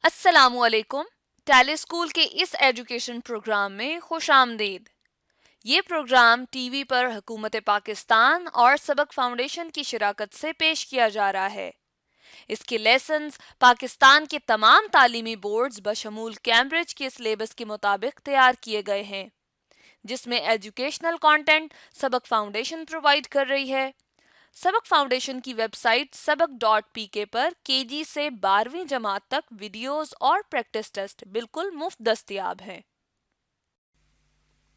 अस्सलामुअलैकुम। Tally school के इस एजुकेशन प्रोग्राम में खुश आमदीद। ये प्रोग्राम टीवी पर हुकूमत पाकिस्तान और सबक फाउंडेशन की शिराकत से पेश किया जा रहा है। इसके लेसन्स पाकिस्तान के तमाम तालीमी बोर्ड्स बशमूल कैम्ब्रिज के सिलेबस के मुताबिक तैयार किए गए हैं, जिसमें एजुकेशनल कंटेंट सबक फाउंडेशन प्रोवाइड कर रही है। सबक फाउंडेशन की वेबसाइट सबक.pk पर केजी से 12वीं जमात तक वीडियोस और प्रैक्टिस टेस्ट बिल्कुल मुफ्त दस्तयाब हैं।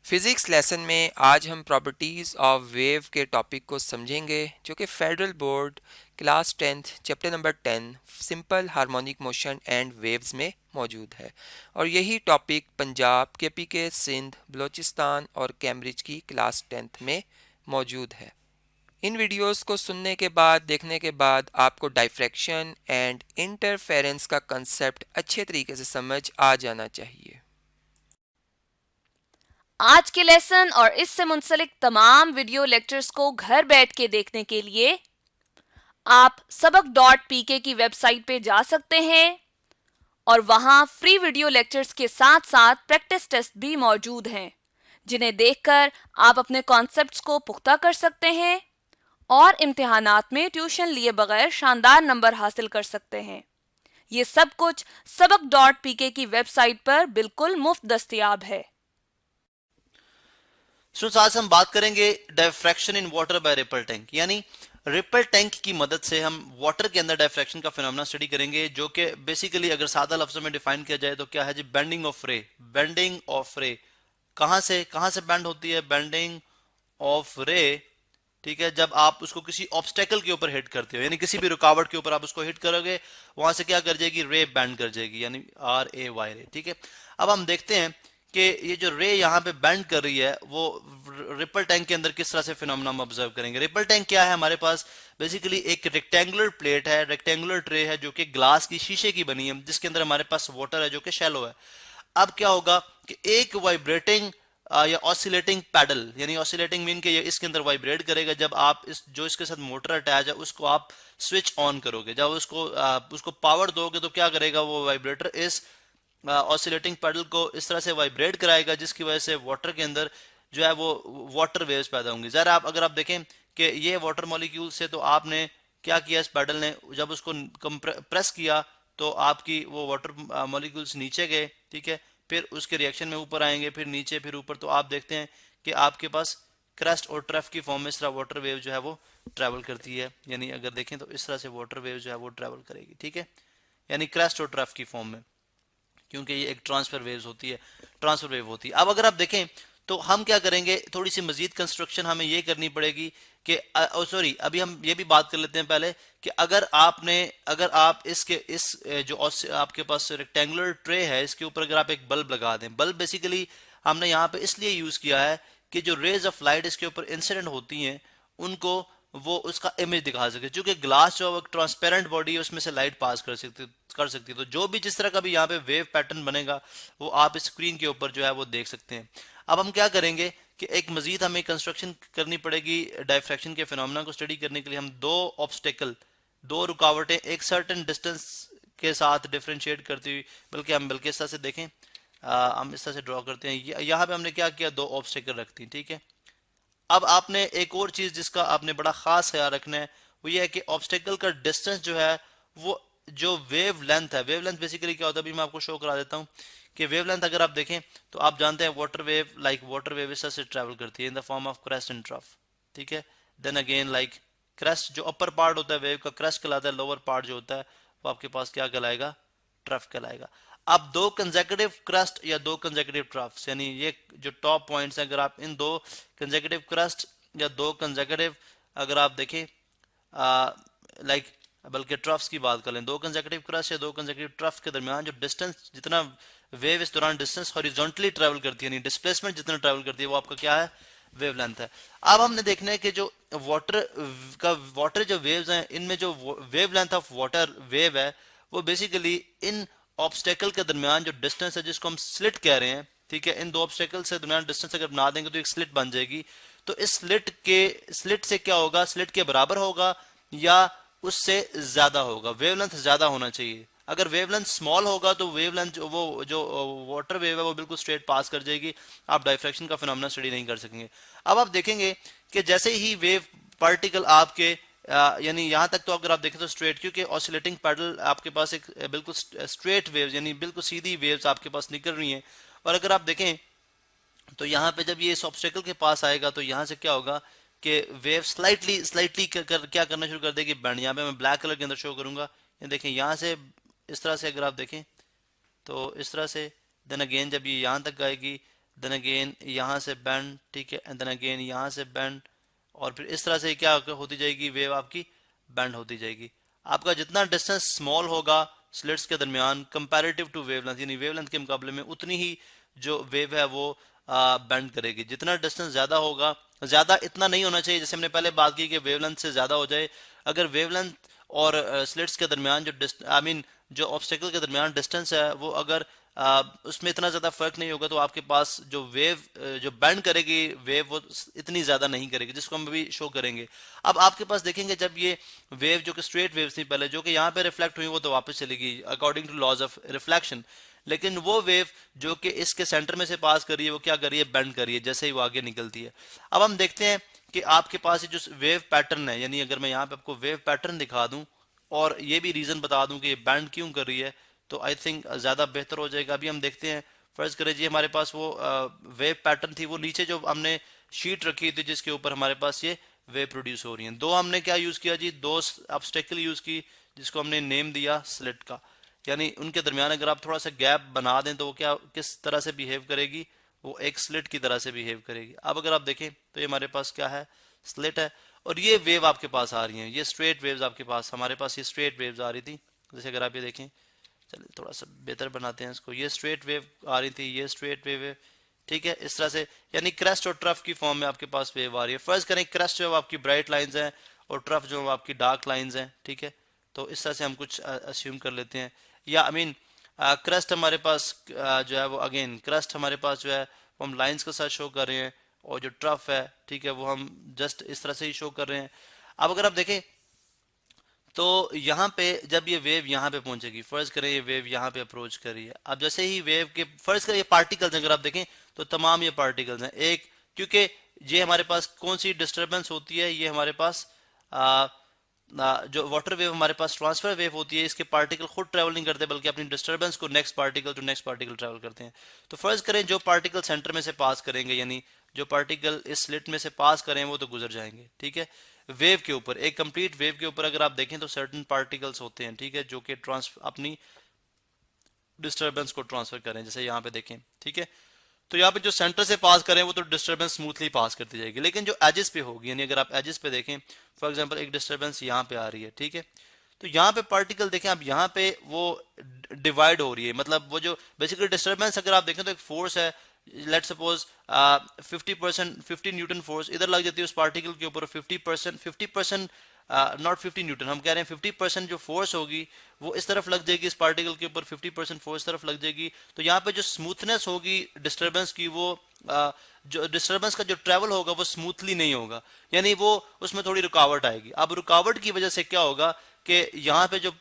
फिज़िक्स लेसन में आज हम प्रॉपर्टीज़ ऑफ वेव के टॉपिक को समझेंगे, जो कि federal board class 10th chapter number 10 simple harmonic motion and waves में मौजूद है। और यही टॉपिक पंजाब, केपीके, सिंध, बलूचिस्तान और कैम्ब्रिज की क्लास 10th में मौजूद है। इन वीडियोस को सुनने के बाद, देखने के बाद आपको डाइफ्रैक्शन एंड इंटरफेरेंस का कंसेप्ट अच्छे तरीके से समझ आ जाना चाहिए। आज के लेसन और इससे मुंसलिक तमाम वीडियो लेक्चर्स को घर बैठ के देखने के लिए आप सबक.pk की वेबसाइट पे जा सकते हैं और वहां फ्री वीडियो लेक्चर्स के साथ साथ प्रैक्टिस टेस्ट भी मौजूद हैं, जिन्हें देखकर आप अपने कॉन्सेप्ट्स को पुख्ता कर सकते हैं और इम्तिहानात में ट्यूशन लिए बगैर शानदार नंबर हासिल कर सकते हैं। ये सब कुछ सबक.pk की वेबसाइट पर बिल्कुल मुफ्त दस्तयाब है। आज हम बात करेंगे diffraction in water by ripple tank, यानी रिपल टैंक की मदद से हम वाटर के अंदर डायफ्रैक्शन का फिनोमेना स्टडी करेंगे, जो कि बेसिकली अगर सादा लफ्जों में डिफाइन किया जाए तो क्या है जी, bending of ray. Bending of ray कहां से बेंड होती है? बेंडिंग ऑफ रे, ठीक है, जब आप उसको किसी ऑब्स्टेकल के ऊपर हिट करते हो, यानी किसी भी रुकावट के ऊपर आप उसको हिट करोगे, वहां से क्या कर जाएगी? रे बैंड कर जाएगी, यानी RAY रे। ठीक है, अब हम देखते हैं कि ये जो रे यहाँ पे बैंड कर रही है वो रिपल टैंक के अंदर किस तरह से फिनोमेना हम ऑब्जर्व करेंगे। रिपल टैंक क्या है? हमारे पास बेसिकली एक रेक्टेंगुलर प्लेट है, रेक्टेंगुलर ट्रे है, जो कि ग्लास की, शीशे की बनी है, जिसके अंदर हमारे पास वाटर है जो कि शैलो है। अब क्या होगा कि एक वाइब्रेटिंग या ऑसिलेटिंग पैडल, यानी ऑसिलेटिंग मीन के ये इसके अंदर वाइब्रेट करेगा जब आप जो इसके साथ मोटर अटैच है उसको आप स्विच ऑन करोगे। जब उसको पावर दोगे तो क्या करेगा? वो वाइब्रेटर इस ऑसिलेटिंग पैडल को इस तरह से वाइब्रेट कराएगा, जिसकी वजह से वाटर के अंदर जो है वो वाटर वेव्स पैदा होंगी। जरा अगर आप देखें कि ये वाटर मॉलिक्यूल से, तो आपने क्या किया? इस पैडल ने जब उसको प्रेस किया तो आपकी वो वाटर मॉलिक्यूल्स नीचे गए, ठीक है, फिर उसके रिएक्शन में ऊपर आएंगे, फिर नीचे, फिर ऊपर। तो आप देखते हैं कि आपके पास क्रस्ट और ट्रफ की फॉर्म में इस तरह वाटर वेव जो है वो ट्रैवल करती है, यानी अगर देखें तो इस तरह से वाटर वेव जो है वो ट्रैवल करेगी, ठीक है, यानी क्रस्ट और ट्रफ की फॉर्म में, क्योंकि ये एक ट्रांसफर वेव होती है, ट्रांसफर वेव होती है। अब अगर आप देखें तो हम क्या करेंगे, थोड़ी सी मजीद कंस्ट्रक्शन हमें ये करनी पड़ेगी कि सॉरी, अभी हम ये भी बात कर लेते हैं पहले कि अगर आप जो आपके पास रेक्टेंगुलर ट्रे है, इसके ऊपर अगर आप एक बल्ब लगा दें। बल्ब बेसिकली हमने यहाँ पे इसलिए यूज किया है कि जो रेज ऑफ लाइट इसके ऊपर इंसिडेंट होती हैं उनको वो उसका इमेज दिखा सके, क्योंकि ग्लास जो ट्रांसपेरेंट बॉडी है उसमें से लाइट पास कर सकती है। तो जो भी जिस तरह का भी यहाँ पे वेव पैटर्न बनेगा वो आप इस स्क्रीन के ऊपर जो है वो देख सकते हैं। अब हम क्या करेंगे कि एक मजीद हमें कंस्ट्रक्शन करनी पड़ेगी डायफ्रैक्शन के फिनोमेना को स्टडी करने के लिए। हम दो रुकावटें एक सर्टेन डिस्टेंस के साथ डिफरेंशिएट करती हुई, बल्कि इस तरह से देखें, हम इस तरह से ड्रॉ करते हैं। यहाँ पे हमने क्या किया? दो ऑब्स्टेकल रखती, ठीक है। अब आपने एक और चीज जिसका आपने बड़ा खास ख्याल रखना है वो ये है कि ऑब्स्टेकल का डिस्टेंस जो है वो जो वेव लेंथ है, वेव लेंथ बेसिकली क्या होता है, अभी मैं आपको शो करा देता हूँ कि वेव लेंथ अगर आप देखें तो आप जानते हैं वाटर वेव इस तरह से ट्रेवल करती है in the form of crest and trough, ठीक है। देन अगेन लाइक क्रेस्ट, जो अपर पार्ट होता है वेव का क्रेस्ट कहलाता है, लोअर पार्ट जो होता है वो आपके पास क्या कहलाएगा? ट्रफ कहलाएगा। अब दो कंसेक्यूटिव क्रस्ट या दो कंसेक्यूटिव ट्रफ्स, यानी ये जो टॉप पॉइंट्स हैं, अगर आप इन दो कंसेक्यूटिव क्रस्ट या दो कंसेक्यूटिव, अगर आप देखें लाइक बल्कि ट्रफ्स की बात कर लें, दो कंसेक्यूटिव क्रस्ट या दो कंसेक्यूटिव ट्रफ के दरमियान जो डिस्टेंस, जितना वेव इस दौरान डिस्टेंस हॉरिजॉन्टली ट्रैवल करती है, यानी डिस्प्लेसमेंट जितना ट्रैवल करती है, वो आपका क्या है? वेवलेंथ है। अब हमने देखना है कि जो वाटर जो वेव्स हैं, इनमें जो वेवलेंथ ऑफ वाटर वेव है वो बेसिकली इन ऑब्स्टेकल के दरमियान जो डिस्टेंस है, जिसको हम स्लिट कह रहे हैं, ठीक है, इन दो ऑब्स्टेकल से दरमियान डिस्टेंस अगर बना देंगे तो एक स्लिट बन जाएगी। तो इस स्लिट से क्या होगा? स्लिट के बराबर होगा या उससे ज्यादा होगा? वेवलेंथ ज्यादा होना चाहिए। अगर वेवलेंथ स्मॉल होगा तो वेवलेंथ वो जो वाटर वेव है वो बिल्कुल स्ट्रेट पास कर जाएगी, आप डायफ्रैक्शन का फिनोमेना स्टडी नहीं कर सकेंगे। अब आप देखेंगे कि जैसे ही वेव पार्टिकल आपके यानी यहाँ तक तो अगर आप देखें तो स्ट्रेट, क्योंकि ऑसिलेटिंग पैडल आपके पास एक बिल्कुल स्ट्रेट वेव्स यानी बिल्कुल सीधी वेव्स आपके पास निकल रही हैं। और अगर आप देखें तो यहाँ पे जब ये इस ऑब्स्टेकल के पास आएगा तो यहाँ से क्या होगा कि वेव स्लाइटली स्लाइटली क्या करना शुरू कर देगी, बैंड। यहाँ पे मैं ब्लैक कलर के अंदर शो करूंगा, ये देखें यहाँ से इस तरह से अगर आप देखें तो इस तरह से, देन अगेन जब ये यहाँ तक आएगी, देन अगेन यहाँ से बैंड, ठीक है, एंड देन अगेन यहाँ से बैंड, और फिर इस तरह से क्या होती जाएगी, वेव आपकी बैंड होती जाएगी। आपका जितना डिस्टेंस स्मॉल होगा स्लिट्स के दरमियान कंपैरेटिव टू वेवलेंथ, यानी वेवलेंथ के मुकाबले में उतनी ही जो वेव है वो बैंड करेगी। जितना डिस्टेंस ज्यादा होगा, ज्यादा इतना नहीं होना चाहिए जैसे हमने पहले बात की कि वेवलेंथ से ज्यादा हो जाए। अगर वेवलेंथ और स्लिट्स के दरमियान जो जो ऑब्स्टेकल के दरमियान डिस्टेंस है वो अगर उसमें इतना ज्यादा फर्क नहीं होगा तो आपके पास जो वेव जो बैंड करेगी वेव वो इतनी ज्यादा नहीं करेगी, जिसको हम अभी शो करेंगे। अब आपके पास देखेंगे जब ये वेव जो कि स्ट्रेट वेव थी पहले, जो कि यहाँ पे रिफ्लेक्ट हुई, वो तो वापस चलेगी according to laws of reflection. लेकिन वो वेव जो कि इसके सेंटर में से पास कर रही है वो क्या कर रही है, बेंड कर रही है जैसे ही वो आगे निकलती है। अब हम देखते हैं कि आपके पास ये जो वेव पैटर्न है, यानी अगर मैं यहाँ पे आपको वेव पैटर्न दिखा दूं और ये भी रीजन बता दूं कि ये बैंड क्यों कर रही है, तो आई थिंक ज्यादा बेहतर हो जाएगा। अभी हम देखते हैं, फर्ज करें जी हमारे पास वो वेव पैटर्न थी, वो नीचे जो हमने शीट रखी थी जिसके ऊपर हमारे पास ये वेव प्रोड्यूस हो रही है। दो हमने क्या यूज किया जी, दो ऑब्स्टेकल यूज की जिसको हमने नेम दिया स्लिट का, यानी उनके दरमियान अगर आप थोड़ा सा गैप बना दें तो वो क्या किस तरह से बिहेव करेगी, वो एक स्लिट की तरह से बिहेव करेगी। अब अगर आप देखें तो ये हमारे पास क्या है, स्लिट है, और ये वेव आपके पास आ रही है, ये स्ट्रेट वेव्स आपके पास, हमारे पास ये स्ट्रेट वेव्स आ रही थी। जैसे अगर आप ये देखें, चलिए थोड़ा सा बेहतर बनाते हैं इसको, ये स्ट्रेट वेव आ रही थी, ये स्ट्रेट वेव है, ठीक है, इस तरह से, यानी क्रेस्ट और ट्रफ की फॉर्म में आपके पास वेव आ रही है। फर्ज करें क्रेस्ट जो आपकी ब्राइट लाइंस हैं और ट्रफ जो आपकी डार्क लाइंस हैं, ठीक है, तो इस तरह से हम कुछ अस्यूम कर लेते हैं। या क्रस्ट हमारे पास जो है वो अगेन क्रस्ट हमारे पास जो है वो हम लाइंस के साथ शो कर रहे हैं, और जो ट्रफ है, ठीक है, वो हम जस्ट इस तरह से ही शो कर रहे हैं। अब अगर आप देखें तो यहाँ पे जब ये वेव यहाँ पे पहुंचेगी, फर्ज करें ये वेव यहाँ पे अप्रोच कर रही है, अब जैसे ही वेव के फर्ज करें ये पार्टिकल्स, अगर आप देखें तो तमाम ये पार्टिकल्स हैं एक, क्योंकि ये हमारे पास कौन सी डिस्टर्बेंस होती है, ये हमारे पास जो वाटर वेव हमारे पास ट्रांसफर वेव होती है, इसके पार्टिकल खुद ट्रेवल नहीं करते बल्कि अपनी डिस्टर्बेंस को next particle to next particle travel करते हैं। तो फर्ज करें जो पार्टिकल सेंटर में से पास करेंगे, यानी जो पार्टिकल इस स्लिट में से पास करें वो तो गुजर जाएंगे, ठीक है। वेव के ऊपर, एक कंप्लीट वेव के ऊपर अगर आप देखें तो सर्टेन पार्टिकल्स होते हैं, ठीक है, जो कि अपनी डिस्टर्बेंस को ट्रांसफर करें, जैसे यहाँ पे देखें, ठीक है। तो यहाँ पे जो सेंटर से पास करें वो तो डिस्टर्बेंस स्मूथली पास करती जाएगी, लेकिन जो एजेस पे होगी, यानी अगर आप एजेस पे देखें, फॉर एग्जांपल एक डिस्टर्बेंस यहाँ पे आ रही है, ठीक है, तो यहाँ पे पार्टिकल देखें आप, यहाँ पे वो डिवाइड हो रही है, मतलब वो जो बेसिकली डिस्टर्बेंस अगर आप देखें तो एक फोर्स है, लेट सपोज 50% 50 न्यूटन फोर्स इधर लग जाती है उस पार्टिकल के ऊपर, 50% नॉट 50 न्यूटन, हम कह रहे हैं 50% जो फोर्स होगी वो इस तरफ लग जाएगी, इस पार्टिकल के ऊपर 50% फोर्स तरफ लग जाएगी। तो यहाँ पे जो स्मूथनेस होगी डिस्टर्बेंस की, वो जो डिस्टर्बेंस का जो ट्रेवल होगा वो स्मूथली नहीं होगा, यानी वो उसमें थोड़ी रुकावट आएगी। अब रुकावट की वजह से क्या होगा कि यहाँ पे जो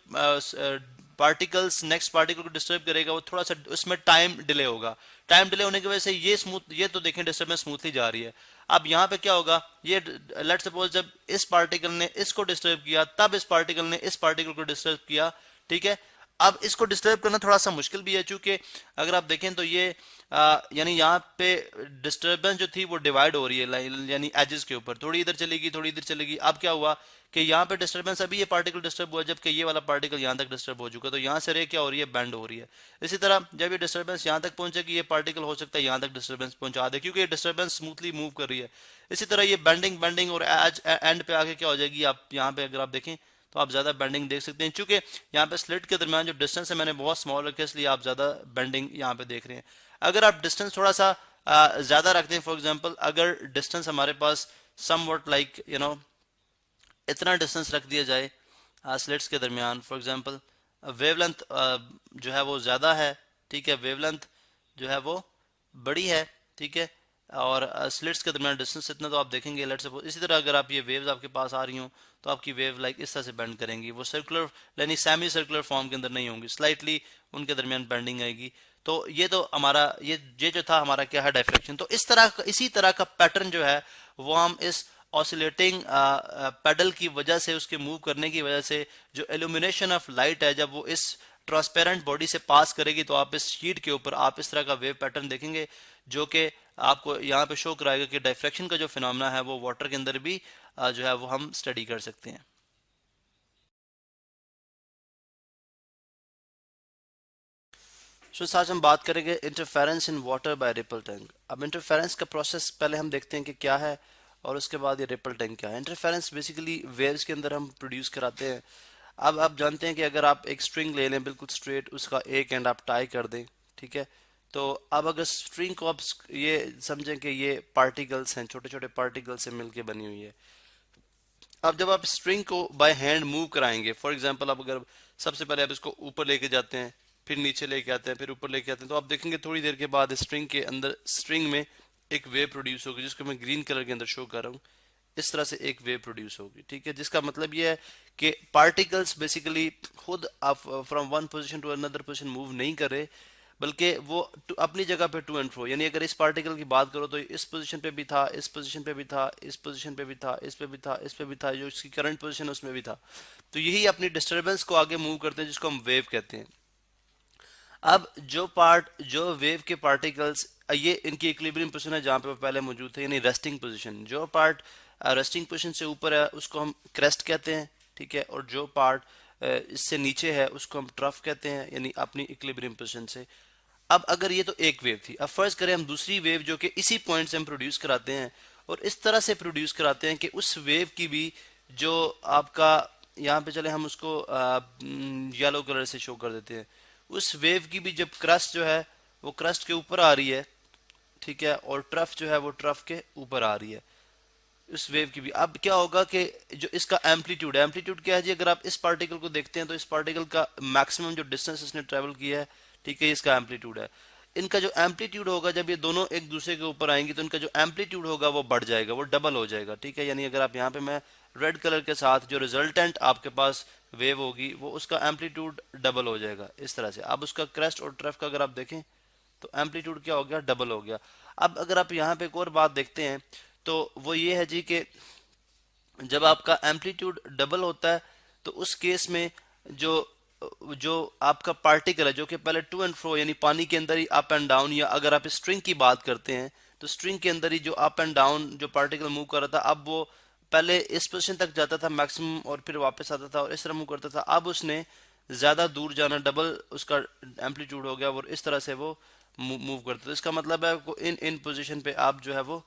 पार्टिकल्स नेक्स्ट पार्टिकल को डिस्टर्ब करेगा वो थोड़ा सा उसमें टाइम डिले होगा, टाइम डिले होने की वजह से ये तो देखें डिस्टर्बेंस स्मूथली जा रही है। अब यहाँ पे क्या होगा, ये लेट सपोज जब इस पार्टिकल ने इसको डिस्टर्ब किया, तब इस पार्टिकल ने इस पार्टिकल को डिस्टर्ब किया, ठीक है। अब इसको डिस्टर्ब करना थोड़ा सा मुश्किल भी है, चूंकि अगर आप देखें तो ये यानी यहाँ पे डिस्टर्बेंस जो थी वो डिवाइड हो रही है, यानी एजेस के ऊपर, थोड़ी इधर चलेगी थोड़ी इधर चलेगी। अब क्या हुआ कि यहाँ पे डिस्टर्बेंस, अभी ये पार्टिकल डिस्टर्ब हुआ जबकि ये वाला पार्टिकल यहाँ तक डिस्टर्ब हो चुका, तो यहाँ से रे क्या हो रही है, बैंड हो रही है। इसी तरह जब ये डिस्टर्बेंस यहाँ तक पहुंचेगी, ये पार्टिकल हो सकता है यहाँ तक डिस्टर्बेंस पहुंचा दे, क्योंकि ये डिस्टर्बेंस स्मूथली मूव कर रही है। इसी तरह ये बेंडिंग बेंडिंग और एज एंड पे आके क्या हो जाएगी, आप यहाँ पे अगर आप देखें तो आप ज्यादा बेंडिंग देख सकते हैं, चूंकि यहाँ पे स्लिट के दरमियान जो डिस्टेंस है मैंने बहुत स्मॉल रखा है, इसलिए आप ज्यादा बेंडिंग यहाँ पे देख रहे हैं। अगर आप डिस्टेंस थोड़ा सा ज्यादा रखते हैं, फॉर एग्जांपल अगर डिस्टेंस हमारे पास समवट लाइक इतना डिस्टेंस रख दिया जाए स्लिट्स के दरमियान, फॉर एग्जांपल वेवलेंथ जो है वो ज्यादा है, ठीक है, वेवलेंथ जो है वो बड़ी है, ठीक है, और स्लिट्स के दरमियान डिस्टेंस इतना तो आप देखेंगे। लेट्स सपोज इसी तरह अगर आप ये वेव्स आपके पास आ रही हों तो आपकी वेव लाइक इस तरह से बेंड करेंगी, वो सर्कुलर यानी सेमी सर्कुलर फॉर्म के अंदर नहीं होंगी, स्लाइटली उनके दरमियान बेंडिंग आएगी। तो ये तो हमारा ये जो था हमारा क्या है डायफ्रैक्शन। तो इसी तरह का पैटर्न जो है वो हम इस ऑसिलेटिंग पेडल की वजह से, उसके मूव करने की वजह से जो इल्यूमिनेशन ऑफ लाइट है जब वो इस ट्रांसपेरेंट बॉडी से पास करेगी तो आप इस शीट के ऊपर आप इस तरह का वेव पैटर्न देखेंगे जो कि आपको यहाँ पे शो कराएगा कि डायफ्रैक्शन का जो फिनोमेना है वो वाटर के अंदर भी जो है वो हम स्टडी कर सकते हैं। आज हम बात करेंगे interference in water by ripple tank. अब इंटरफेरेंस का प्रोसेस पहले हम देखते हैं कि क्या है और उसके बाद ये रिपल टैंक क्या है। इंटरफेरेंस बेसिकली वेव्स के अंदर हम प्रोड्यूस कराते हैं। अब आप जानते हैं कि अगर आप एक स्ट्रिंग ले लें बिल्कुल स्ट्रेट, उसका एक एंड आप टाई कर दें, ठीक है, तो अब अगर स्ट्रिंग को आप ये समझें कि ये पार्टिकल्स हैं, छोटे छोटे पार्टिकल्स से मिलके बनी हुई है। अब जब आप स्ट्रिंग को बाय हैंड मूव कराएंगे, फॉर एग्जांपल आप अगर सबसे पहले आप इसको ऊपर लेके जाते हैं, फिर नीचे लेके आते हैं, फिर ऊपर लेके आते हैं, तो आप देखेंगे थोड़ी देर के बाद स्ट्रिंग के अंदर, स्ट्रिंग में एक वेव प्रोड्यूस होगी जिसको मैं ग्रीन कलर के अंदर शो कर रहा हूँ। इस तरह से एक वेव प्रोड्यूस होगी, ठीक है, जिसका मतलब ये है कि पार्टिकल्स बेसिकली खुद from one position to another position move नहीं कर रहे, बल्कि वो अपनी जगह पे टू एंड फ्रो। यानी अगर इस पार्टिकल की बात करो तो इस पोजीशन पे भी था, इस पोजीशन पे भी था, इस पोजीशन पे भी था, इस पे भी था, इस पे भी था, जो इसकी करंट पोजीशन उसमें भी था। तो यही अपनी डिस्टरबेंस को आगे मूव करते हैं जिसको हम वेव कहते हैं। अब जो वेव के पार्टिकल्स, ये इनकी इक्विलिब्रियम पोजीशन है जहाँ पे वो पहले मौजूद थे, यानी रेस्टिंग पोजीशन। जो पार्ट रेस्टिंग पोजीशन से ऊपर है उसको हम क्रेस्ट कहते हैं, ठीक है, और जो पार्ट इससे नीचे है उसको हम ट्रफ कहते हैं, यानी अपनी इक्विलिब्रियम पोजीशन से। अब अगर ये तो एक वेव थी, अब फर्ज करें हम दूसरी वेव जो कि इसी पॉइंट से हम प्रोड्यूस कराते हैं और इस तरह से प्रोड्यूस कराते हैं कि उस वेव की भी जो आपका यहाँ पे, चले हम उसको येलो कलर से शो कर देते हैं, उस वेव की भी जब क्रस्ट जो है वो क्रस्ट के ऊपर आ रही है, ठीक है, और ट्रफ जो है वो ट्रफ के ऊपर आ रही है उस वेव की भी। अब क्या होगा कि जो इसका एम्पलीट्यूड है, एम्पलीट्यूड क्या है जी, अगर आप इस पार्टिकल को देखते हैं तो इस पार्टिकल का मैक्सिमम जो डिस्टेंस इसने ट्रेवल किया है, ठीक है, इसका एम्पलीट्यूड है। इनका जो एम्पलीट्यूड होगा जब ये दोनों एक दूसरे के ऊपर आएंगी तो इनका जो एम्पलीट्यूड होगा वो बढ़ जाएगा, वो डबल हो जाएगा, ठीक है। यानी अगर आप यहाँ पे, मैं रेड कलर के साथ जो रिजल्टेंट आपके पास वेव होगी वो उसका एम्पलीट्यूड डबल हो जाएगा इस तरह से। अब उसका क्रेस्ट और ट्रफ का अगर आप देखें तो एम्पलीट्यूड क्या हो गया, डबल हो गया। अब अगर आप यहाँ पे एक और बात देखते हैं तो वो ये है जी कि जब आपका एम्पलीट्यूड डबल होता है तो उस केस में जो जो आपका पार्टिकल है जो कि पहले टू एंड फ्रो यानी पानी के अंदर ही अप एंड डाउन, या अगर आप स्ट्रिंग की बात करते हैं तो स्ट्रिंग के अंदर ही जो अप एंड डाउन जो पार्टिकल मूव कर रहा था, अब वो पहले इस पोजीशन तक जाता था मैक्सिमम और फिर वापस आता था और इस तरह मूव करता था। अब उसने ज्यादा दूर जाना, डबल उसका एम्पलीट्यूड हो गया और इस तरह से वो मूव करता था। तो इसका मतलब है इन इन पोजीशन पे आप जो है वो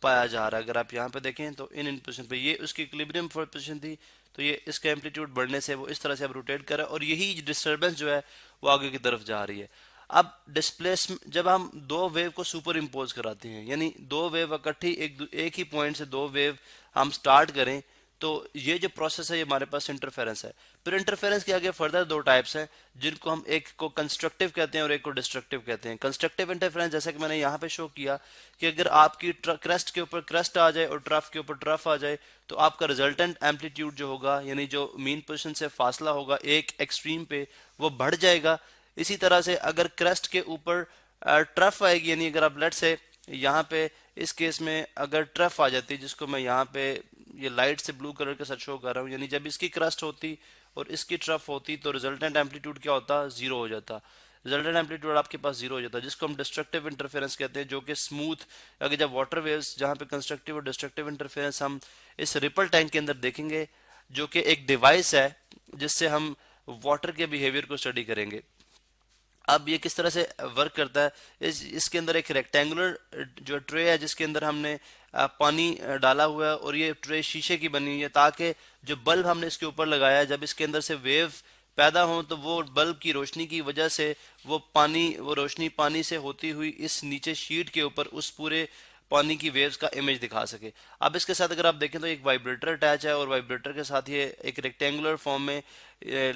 पाया जा रहा है। अगर आप यहाँ पे देखें तो इन पोजीशन पे ये उसकी इक्विलिब्रियम पोजीशन थी, तो ये इसका एम्पलीट्यूड बढ़ने से वो इस तरह से अब रोटेट कर रहा है और यही डिस्टर्बेंस जो है वो आगे की तरफ जा रही है। अब डिस्प्लेसमेंट, जब हम दो वेव को सुपर इम्पोज कराते हैं, यानी दो वेव इकट्ठी एक ही पॉइंट से दो वेव हम स्टार्ट करें, तो ये जो प्रोसेस है ये हमारे पास इंटरफेरेंस है। फिर इंटरफेरेंस के आगे फर्दर दो टाइप्स हैं जिनको हम, एक को कंस्ट्रक्टिव कहते हैं और एक को डिस्ट्रक्टिव कहते हैं। कंस्ट्रक्टिव इंटरफेरेंस जैसा कि मैंने यहाँ पे शो किया कि अगर आपकी क्रेस्ट के ऊपर क्रेस्ट आ जाए और ट्रफ के ऊपर ट्रफ आ जाए तो आपका रिजल्टेंट एम्पलीट्यूड जो होगा, यानी जो मीन पोजीशन से फासला होगा एक एक्सट्रीम पे, वो बढ़ जाएगा। इसी तरह से अगर क्रेस्ट के ऊपर ट्रफ आएगी, यानी अगर आप लेट से यहाँ पे इस केस में अगर ट्रफ आ जाती है, जिसको मैं यहाँ पे ये लाइट से ब्लू कलर के साथ शो कर रहा हूँ, यानी जब इसकी क्रस्ट होती और इसकी ट्रफ होती तो रिजल्टेंट एम्पलीट्यूड क्या होता, जीरो हो जाता। रिजल्टेंट एम्पलीट्यूड आपके पास जीरो हो जाता है, जिसको हम डिस्ट्रक्टिव इंटरफेरेंस कहते हैं, जो कि स्मूथ, अगर जब वाटर वेव्स, जहाँ पे कंस्ट्रक्टिव और डिस्ट्रक्टिव इंटरफेरेंस हम इस रिपल टैंक के अंदर देखेंगे, जो कि एक डिवाइस है जिससे हम वाटर के बिहेवियर को स्टडी करेंगे। अब ये किस तरह से वर्क करता है, इसके अंदर एक रेक्टेंगुलर जो ट्रे है जिसके अंदर हमने पानी डाला हुआ है और ये ट्रे शीशे की बनी हुई है, ताकि जो बल्ब हमने इसके ऊपर लगाया है जब इसके अंदर से वेव पैदा हो तो वो बल्ब की रोशनी की वजह से वो रोशनी पानी से होती हुई इस नीचे शीट के ऊपर उस पूरे पानी की वेव्स का इमेज दिखा सके। अब इसके साथ अगर आप देखें तो एक वाइब्रेटर अटैच है और वाइब्रेटर के साथ ये एक रेक्टेंगुलर फॉर्म में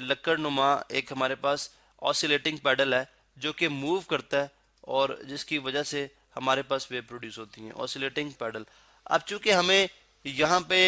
लक्कड़ नुमा एक हमारे पास ऑसिलेटिंग पैडल है जो कि मूव करता है और जिसकी वजह से हमारे पास वेव प्रोड्यूस होती हैं, ऑसिलेटिंग पैडल। अब चूंकि हमें यहाँ पे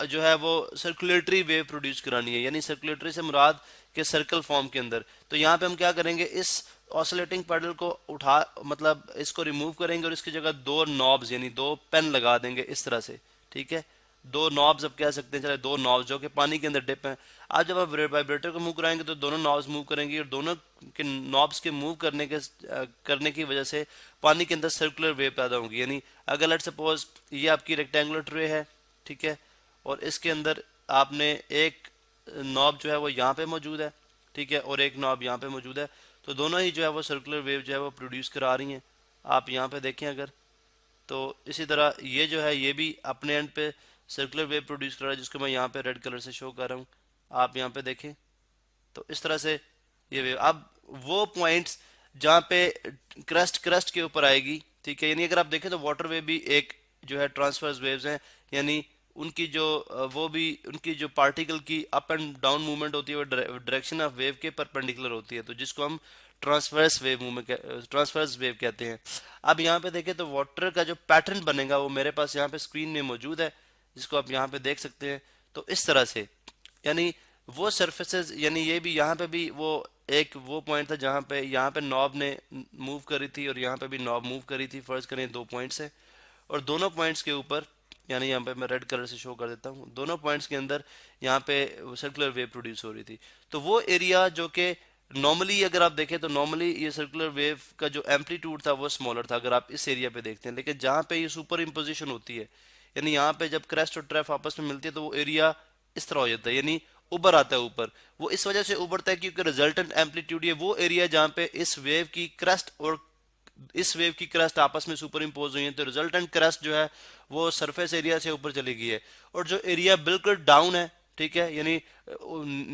जो है वो सर्कुलेटरी वेव प्रोड्यूस करानी है, यानी सर्कुलेटरी से मुराद के सर्कल फॉर्म के अंदर, तो यहाँ पे हम क्या करेंगे, इस ऑसिलेटिंग पैडल को उठा मतलब इसको रिमूव करेंगे और इसकी जगह दो नॉब्स यानी दो पेन लगा देंगे इस तरह से, ठीक है। दो नॉब्स अब कह सकते हैं, चले दो नॉब्स जो कि पानी के अंदर डिप हैं। आज जब आप वाइब्रेटर को मूव कराएंगे तो दोनों नॉब्स मूव करेंगी और दोनों के नॉब्स के मूव करने की वजह से पानी के अंदर सर्कुलर वेव पैदा होंगी। यानी अगर लेट सपोज ये आपकी रेक्टेंगुलर ट्रे है, ठीक है, और इसके अंदर आपने एक नॉब जो है वो यहाँ पे मौजूद है, ठीक है, और एक नॉब यहाँ पे मौजूद है, तो दोनों ही जो है वो सर्कुलर वेव जो है वो प्रोड्यूस करा रही हैं। आप यहाँ पे देखें अगर, तो इसी तरह ये जो है ये भी अपने एंड पे सर्कुलर वेव प्रोड्यूस कर रहा है, जिसको मैं यहाँ पे रेड कलर से शो कर रहा हूँ। आप यहाँ पे देखें तो इस तरह से ये वेव, अब वो पॉइंट्स जहाँ पे क्रस्ट के ऊपर आएगी, ठीक है, यानी अगर आप देखें तो वाटर वेव भी एक जो है ट्रांसवर्स वेव्स हैं, यानी उनकी जो वो भी उनकी जो पार्टिकल की अप एंड डाउन मूवमेंट होती है वो डायरेक्शन ऑफ वेव के परपेंडिकुलर होती है, तो जिसको हम ट्रांसवर्स वेव कहते हैं। अब यहाँ पे देखें तो वाटर का जो पैटर्न बनेगा वो मेरे पास यहाँ पे स्क्रीन में मौजूद है, जिसको आप यहाँ पे देख सकते हैं। तो इस तरह से यानी वो सरफेसेस, यानी ये भी यहाँ पे भी वो एक वो पॉइंट था जहाँ पे यहाँ पे नॉब ने मूव करी थी और यहाँ पे भी नॉब मूव करी थी, फर्ज करें दो पॉइंट्स है, और दोनों पॉइंट्स के ऊपर यानी यहाँ पे मैं रेड कलर से शो कर देता हूँ, दोनों पॉइंट्स के अंदर यहाँ पे सर्कुलर वेव प्रोड्यूस हो रही थी। तो वो एरिया जो कि नॉर्मली अगर आप देखें तो नॉर्मली ये सर्कुलर वेव का जो एम्पलीट्यूड था वो स्मॉलर था अगर आप इस एरिया पे देखते हैं, लेकिन जहाँ पे ये सुपर इम्पोजिशन होती है, यानी यहाँ पे जब क्रेस्ट और ट्रैफ आपस में मिलती है तो वो एरिया इस तरह हो जाता है, यानी उबर आता है ऊपर। वो इस वजह से उबरता है क्योंकि रिजल्टेंट एम्पलीट्यूड ये वो एरिया जहाँ पे इस वेव की क्रस्ट और इस वेव की क्रस्ट आपस में सुपर इम्पोज हुई है, तो रिजल्टेंट क्रस्ट जो है वो सरफेस एरिया से ऊपर चली गई है। और जो एरिया बिल्कुल डाउन है, ठीक है, यानी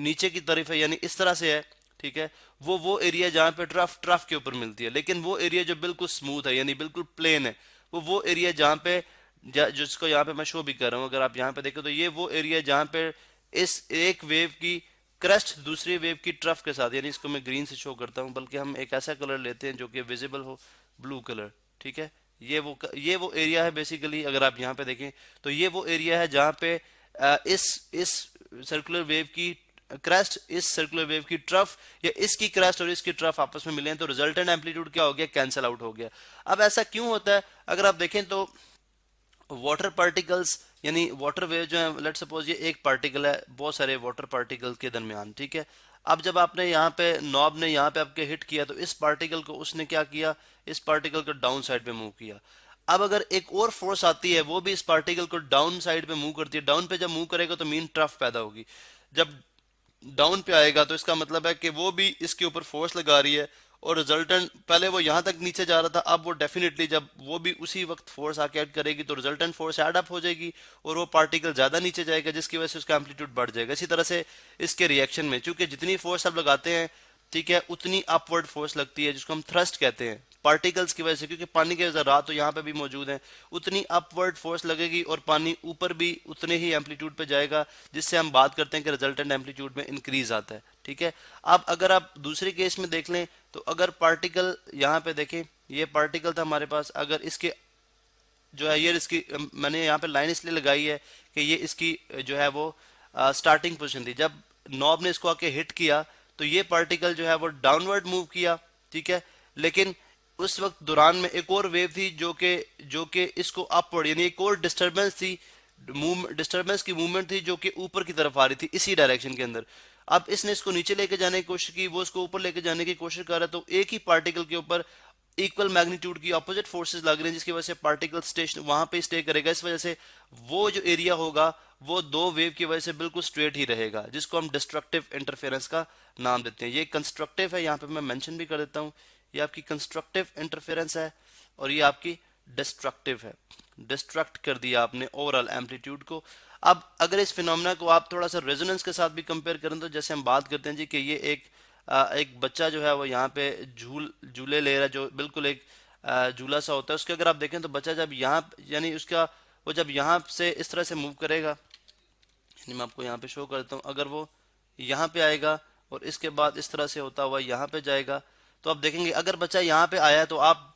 नीचे की तरफ है, यानी इस तरह से है, ठीक है, वो एरिया जहाँ पे ट्रफ के ऊपर मिलती है। लेकिन वो एरिया जो बिल्कुल स्मूथ है यानी बिल्कुल प्लेन है, वो एरिया जहाँ पे जिसको यहाँ पे मैं शो भी कर रहा हूँ, अगर आप यहाँ पे देखें तो ये वो एरिया जहाँ पे इस एक वेव की क्रस्ट दूसरी वेव की ट्रफ के साथ, यानी इसको मैं ग्रीन से शो करता हूँ, बल्कि हम एक ऐसा कलर लेते हैं जो कि विजिबल हो, ब्लू कलर, ठीक है। ये वो एरिया है बेसिकली, अगर आप यहाँ पे देखें तो ये वो एरिया है जहाँ पे इस सर्कुलर वेव की क्रस्ट इस सर्कुलर वेव की ट्रफ या इसकी क्रस्ट और इसकी ट्रफ आपस में मिले हैं, तो रिजल्टेंट एम्पलीट्यूड क्या हो गया, कैंसिल आउट हो गया। अब ऐसा क्यों होता है, अगर आप देखें तो वाटर पार्टिकल्स यानी वाटर वेव जो है, लेट सपोज ये एक पार्टिकल है बहुत सारे वाटर पार्टिकल्स के दरमियान, ठीक है। अब जब आपने यहाँ पे नॉब ने यहाँ पे आपके हिट किया तो इस पार्टिकल को उसने क्या किया, इस पार्टिकल को डाउन साइड पे मूव किया। अब अगर एक और फोर्स आती है वो भी इस पार्टिकल को डाउन साइड पे मूव करती है, डाउन पे जब मूव करेगा तो मीन ट्रफ पैदा होगी। जब डाउन पे आएगा तो इसका मतलब है कि वो भी इसके ऊपर फोर्स लगा रही है और रिजल्टेंट, पहले वो यहाँ तक नीचे जा रहा था, अब वो डेफिनेटली जब वो भी उसी वक्त फोर्स आके ऐड करेगी तो रिजल्टेंट फोर्स ऐड अप हो जाएगी और वो पार्टिकल ज्यादा नीचे जाएगा, जिसकी वजह से उसका एम्पलीट्यूड बढ़ जाएगा। इसी तरह से इसके रिएक्शन में चूंकि जितनी फोर्स आप लगाते हैं, ठीक है, उतनी अपवर्ड फोर्स लगती है जिसको हम थ्रस्ट कहते हैं पार्टिकल्स की वजह से, क्योंकि पानी के ज़रात तो यहाँ पे भी मौजूद हैं, उतनी अपवर्ड फोर्स लगेगी और पानी ऊपर भी उतने ही एम्पलीट्यूड पे जाएगा, जिससे हम बात करते हैं कि रिजल्टेंट एम्पलीट्यूड में इंक्रीज आता है, ठीक है। अब अगर आप दूसरे केस में देख लें तो अगर पार्टिकल यहाँ पे देखें, ये पार्टिकल था हमारे पास, अगर इसके जो है ये इसकी मैंने यहाँ पे लाइन इसलिए लगाई है कि ये इसकी जो है वो स्टार्टिंग पोजीशन थी, जब नॉब ने इसको आके हिट किया तो ये पार्टिकल जो है वो डाउनवर्ड मूव किया, ठीक है, लेकिन उस वक्त दौरान में एक और वेव थी जो कि इसको अपवर्ड यानी एक और डिस्टरबेंस थी, डिस्टरबेंस की मूवमेंट थी जो कि ऊपर की तरफ आ रही थी इसी डायरेक्शन के अंदर। अब इसने इसको नीचे लेके जाने की कोशिश की, वो इसको ऊपर लेके जाने की कोशिश कर रहा है, तो एक ही पार्टिकल के ऊपर इक्वल मैग्नीट्यूड की ऑपोजिट फोर्सेस लग रही हैं, जिसकी वजह से पार्टिकल स्टेशन वहां पे स्टे करेगा। इस वजह से वो जो एरिया होगा वो दो वेव की वजह से बिल्कुल स्ट्रेट ही रहेगा, जिसको हम डिस्ट्रक्टिव इंटरफेरेंस का नाम देते हैं। ये कंस्ट्रक्टिव है, यहाँ पे मैं मेंशन भी कर देता हूँ, ये आपकी कंस्ट्रक्टिव इंटरफेरेंस है और ये आपकी डिस्ट्रक्टिव है, डिस्ट्रक्ट कर दिया आपने ओवरऑल एम्पलीट्यूड को। अब अगर इस फिनोमेना को आप थोड़ा सा रेजोनेंस के साथ भी कंपेयर करें तो जैसे हम बात करते हैं जी कि ये एक बच्चा जो है वो यहाँ पे झूले ले रहा है, जो बिल्कुल एक झूला सा होता है, उसके अगर आप देखें तो बच्चा जब यहाँ यानी उसका वो जब यहाँ से इस तरह से मूव करेगा, यानी मैं आपको यहाँ पे शो करता हूँ, अगर वो यहाँ पे आएगा और इसके बाद इस तरह से होता हुआ यहाँ पे जाएगा, तो आप देखेंगे अगर बच्चा यहाँ पे आया तो आप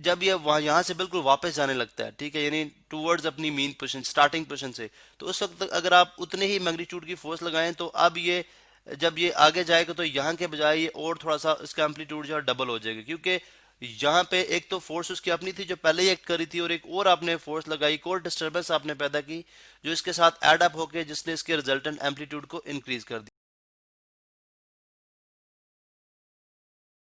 जब ये वहाँ यहाँ से बिल्कुल वापस जाने लगता है, ठीक है, यानी टूवर्ड्स अपनी मीन पोजीशन, स्टार्टिंग पोजीशन से, तो उस वक्त तक अगर आप उतने ही मैग्नीट्यूड की फोर्स लगाएं तो अब ये जब ये आगे जाएगा तो यहाँ के बजाय ये और थोड़ा सा इसका एम्पलीट्यूड जो है डबल हो जाएगा, क्योंकि यहाँ पे एक तो फोर्स उसकी अपनी थी जो पहले ही एक्ट करी थी, और एक और आपने फोर्स लगाई, एक और डिस्टर्बेंस आपने पैदा की जो इसके साथ एड अप होके जिसने इसके रिजल्टेंट एम्पलीट्यूड को इंक्रीज कर दिया।